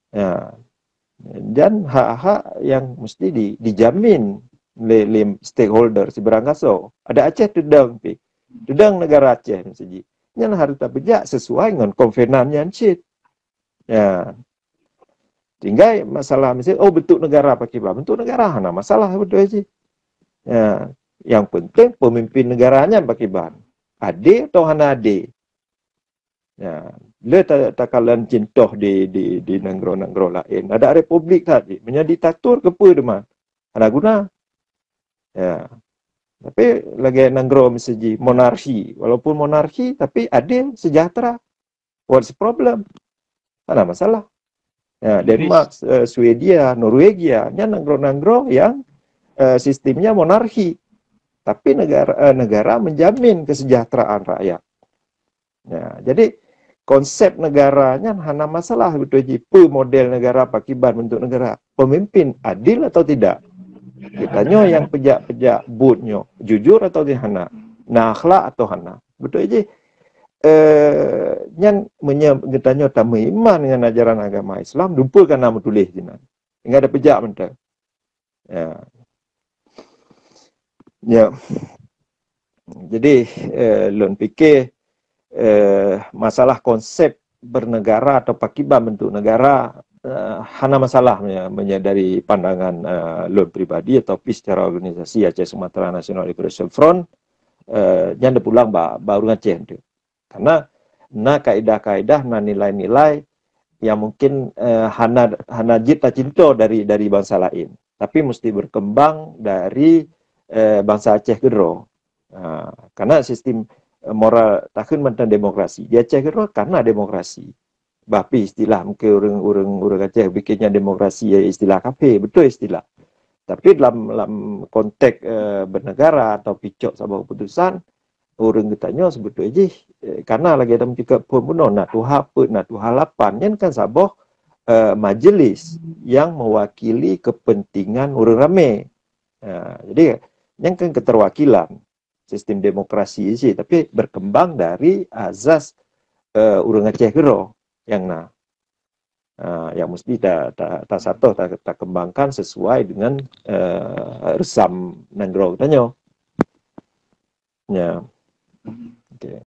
Ya, dan hak-hak yang mesti dijamin oleh stakeholder si berangkaso. Ada Aceh tudang pi. Tudang negara Aceh mesti. Yang harus berbejak sesuai dengan konvenan yang cit. Ya, tinggal masalah mesti bentuk negara pakai bah. Bentuk negara hana masalah betul aja. Ya, yang penting pemimpin negaranya pakai bah. Ade atau hana ade. Ya, le tak kalan cintoh di negara-negara lain. Ada republik tadi, menjadi diktator ke apa demang. Ada guna. Ya, tapi lagi negara mesti monarki. Walaupun monarki tapi adil, sejahtera. What's the problem? Ada masalah. Ya, Denmark, Swedia, Norwegia, nya negara-negara yang sistemnya monarki. Tapi negara menjamin kesejahteraan rakyat. Ya, jadi konsep negaranya hanya masalah betul jipu model negara pakiban bentuk negara. Pemimpin adil atau tidak? Kitanya yang pejak-pejak butnya jujur atau tidak? Nah, akhlak atau hana? Betul aja. Nyan kitanya tak iman dengan ajaran agama Islam, dumpulkan nama tulis jinan. Enggak ada pejak mentah. Ya. Ya. Jadi lon fikir masalah konsep bernegara atau pakiban bentuk negara hana masalah dari pandangan lon pribadi atau secara organisasi Aceh Sumatera National Liberation Front yang pulang baru Aceh itu. Karena kaidah-kaidah nilai-nilai yang mungkin hana jita cinta dari bangsa lain, tapi mesti berkembang dari bangsa Aceh kedua. Karena sistem moral takkan tentang demokrasi. Dia Aceh kedua karena demokrasi. Bapi istilah mungkin orang Aceh bikinnya demokrasi ya istilah kafe, betul istilah. Tapi dalam konteks bernegara atau picok sama keputusan, orang katanya sebetulnya karena lagi ada juga pembunuh nak tuhalapan yang kan sabah majelis yang mewakili kepentingan orang ramai. Jadi yang kan keterwakilan sistem demokrasi sih, tapi berkembang dari azas orang Aceh Gero yang yang mesti tak satu tak kembangkan sesuai dengan resam nanggro tanya. Ya. Okay.